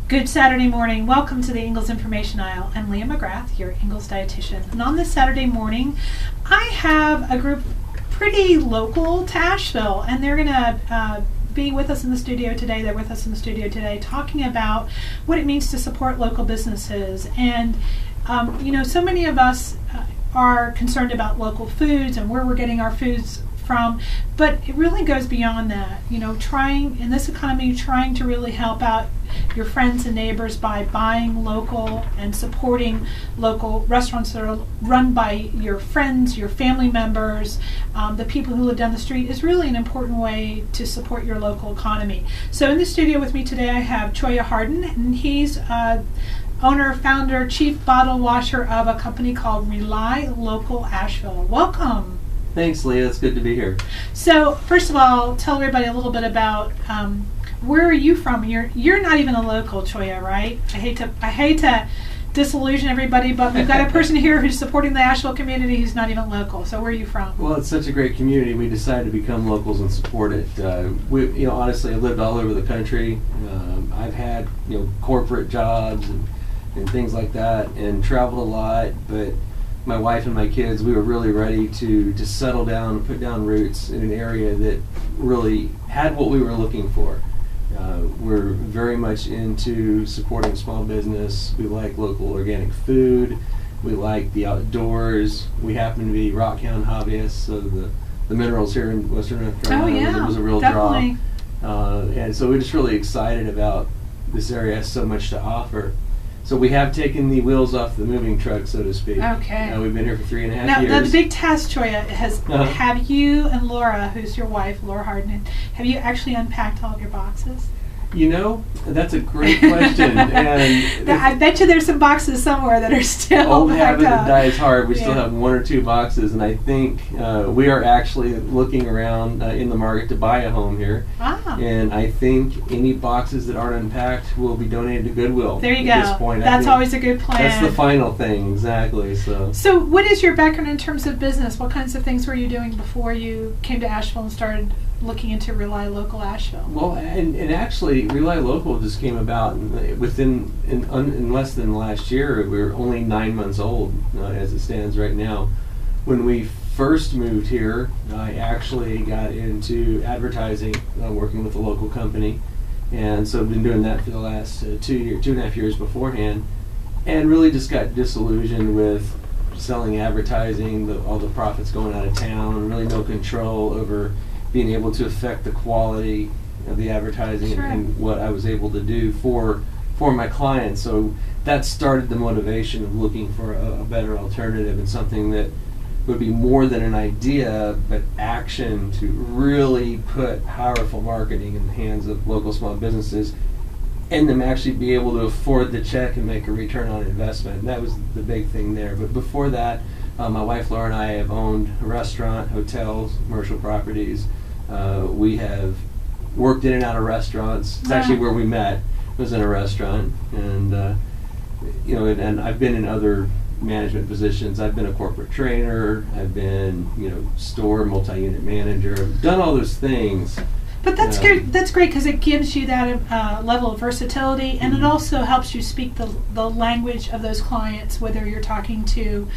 Good Saturday morning. Welcome to the Ingles Information Aisle. I'm Leah McGrath, your Ingles Dietitian. And on this Saturday morning, I have a group pretty local to Asheville, and they're going to be with us in the studio today. They're with us in the studio today talking about what it means to support local businesses. And, so many of us are concerned about local foods and where we're getting our foods from, but it really goes beyond that. Trying in this economy, trying to really help out your friends and neighbors by buying local and supporting local restaurants that are run by your friends, your family members, the people who live down the street is really an important way to support your local economy. So in the studio with me today I have Choya Harden, and he's owner, founder, chief bottle washer of a company called RelyLocal Asheville. Welcome. Thanks, Leah. It's good to be here. So, first of all, tell everybody a little bit about where are you from? You're not even a local, Choya, right? I hate to disillusion everybody, but we've got a person here who's supporting the Asheville community who's not even local. So, where are you from? Well, it's such a great community. We decided to become locals and support it. Honestly, I've lived all over the country. I've had corporate jobs and things like that, and traveled a lot, but my wife and my kids, we were really ready to settle down and put down roots in an area that really had what we were looking for. We're very much into supporting small business. We like local organic food. We like the outdoors. We happen to be rockhound hobbyists, so the minerals here in Western North Carolina was a real definitely draw. And so we're just really excited about this area. Has so much to offer. So we have taken the wheels off the moving truck, so to speak. Okay. We've been here for 3.5 years. Now, the big task, Choya, have you and Laura, who's your wife, Laura Harden, have you actually unpacked all of your boxes? That's a great question. And I bet you there's some boxes somewhere that are still old habit that dies hard. We Yeah. still have 1 or 2 boxes, and I think we are actually looking around in the market to buy a home here. Ah. And I think any boxes that aren't unpacked will be donated to Goodwill. There you at go. This point. That's always a good plan. That's the final thing, exactly. So what is your background in terms of business? What kinds of things were you doing before you came to Asheville and started looking into RelyLocal Asheville? Well, and actually, RelyLocal just came about in less than last year. We're only 9 months old as it stands right now. When we first moved here, I actually got into advertising, working with a local company, and so I've been doing that for the last 2.5 years beforehand, and really just got disillusioned with selling advertising, all the profits going out of town, really no control over being able to affect the quality of the advertising. Sure. and what I was able to do for my clients. So that started the motivation of looking for a better alternative and something that would be more than an idea, but action to really put powerful marketing in the hands of local small businesses and them actually be able to afford the check and make a return on investment. And that was the big thing there. But before that, my wife Laura and I have owned a restaurant, hotels, commercial properties. We have worked in and out of restaurants. It's actually where we met, was in a restaurant, and and I've been in other management positions. I've been a corporate trainer. I've been store multi-unit manager. I've done all those things. But that's good. That's great because it gives you that level of versatility, and it also helps you speak the language of those clients, whether you're talking to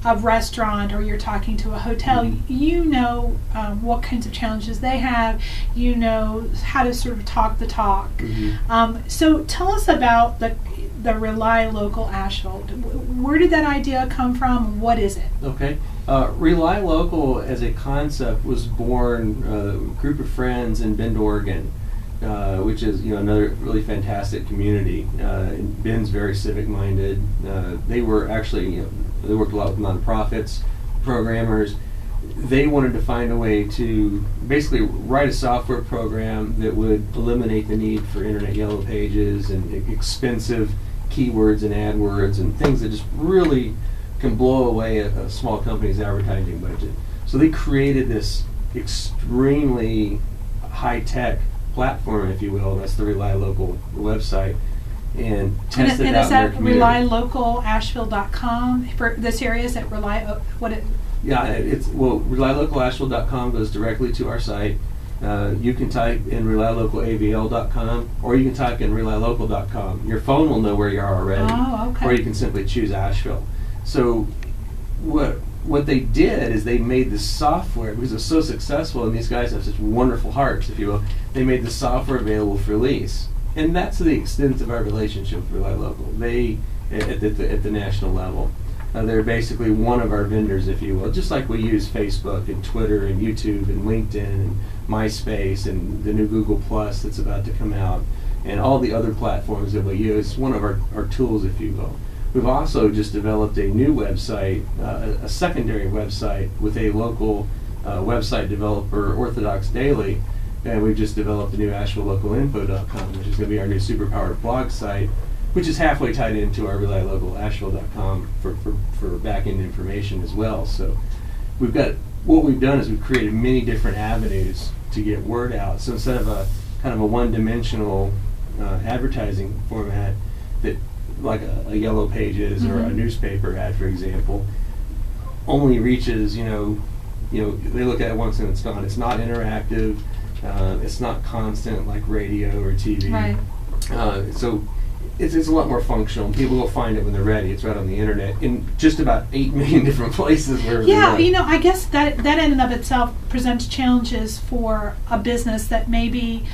a restaurant or you're talking to a hotel. You know what kinds of challenges they have. You know how to sort of talk the talk. So tell us about the RelyLocal Asheville. Where did that idea come from? What is it? Okay. RelyLocal as a concept was born a group of friends in Bend, Oregon, which is another really fantastic community. Bend's very civic minded. They were actually they worked a lot with nonprofits, programmers. They wanted to find a way to basically write a software program that would eliminate the need for internet yellow pages and expensive keywords and AdWords and things that just really can blow away a small company's advertising budget. So they created this extremely high-tech platform, if you will. That's the RelyLocal website, and tested it out in their community. And is that RelyLocalAsheville.com for this area? Is that Yeah, RelyLocalAsheville.com goes directly to our site, You can type in RelyLocalAVL.com, or you can type in RelyLocal.com. Your phone will know where you are already. Oh, okay. Or you can simply choose Asheville. So what they did is they made this software, because it's so successful and these guys have such wonderful hearts, if you will, they made the software available for lease. And that's the extent of our relationship with RelyLocal. They, at the national level, they're basically one of our vendors, if you will, just like we use Facebook and Twitter and YouTube and LinkedIn and MySpace and the new Google Plus that's about to come out and all the other platforms that we use, one of our tools, if you will. We've also just developed a new website, a secondary website with a local website developer, Orthodox Daily, and we've just developed a new AshevilleLocalInfo.com, which is going to be our new superpowered blog site, which is halfway tied into our RelyLocalAsheville.com for back-end information as well. So what we've done is we've created many different avenues to get word out. So instead of a kind of a one-dimensional advertising format that like a Yellow Pages or a newspaper ad, for example, only reaches, they look at it once and it's gone. It's not interactive. It's not constant like radio or TV. Right. So it's a lot more functional. People will find it when they're ready. It's right on the internet in just about 8 million different places. Yeah, I guess that in and of itself presents challenges for a business that maybe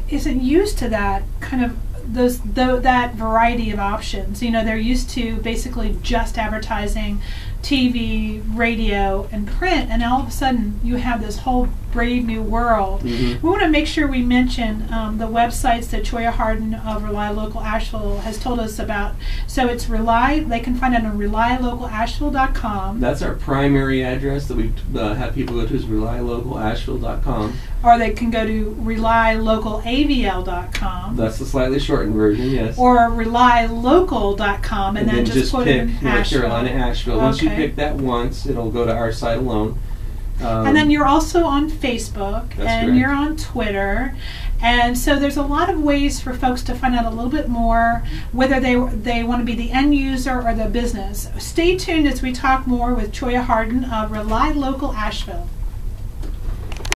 isn't used to that kind of that variety of options. They're used to basically just advertising TV, radio, and print, and all of a sudden you have this whole brave new world. We want to make sure we mention the websites that Choya Harden of RelyLocal Asheville has told us about. So it's they can find it on RelyLocalAsheville.com. That's our primary address that we have people go to, is RelyLocalAsheville.com. Or they can go to RelyLocalAVL.com. That's the slightly shortened version, yes. Or RelyLocal.com, and then just put pick in North Asheville. Carolina, Asheville. Once you pick that once, it'll go to our site alone. And then you're also on Facebook, and correct. You're on Twitter, and so there's a lot of ways for folks to find out a little bit more, whether they want to be the end user or the business. Stay tuned as we talk more with Choya Harden of RelyLocal Asheville.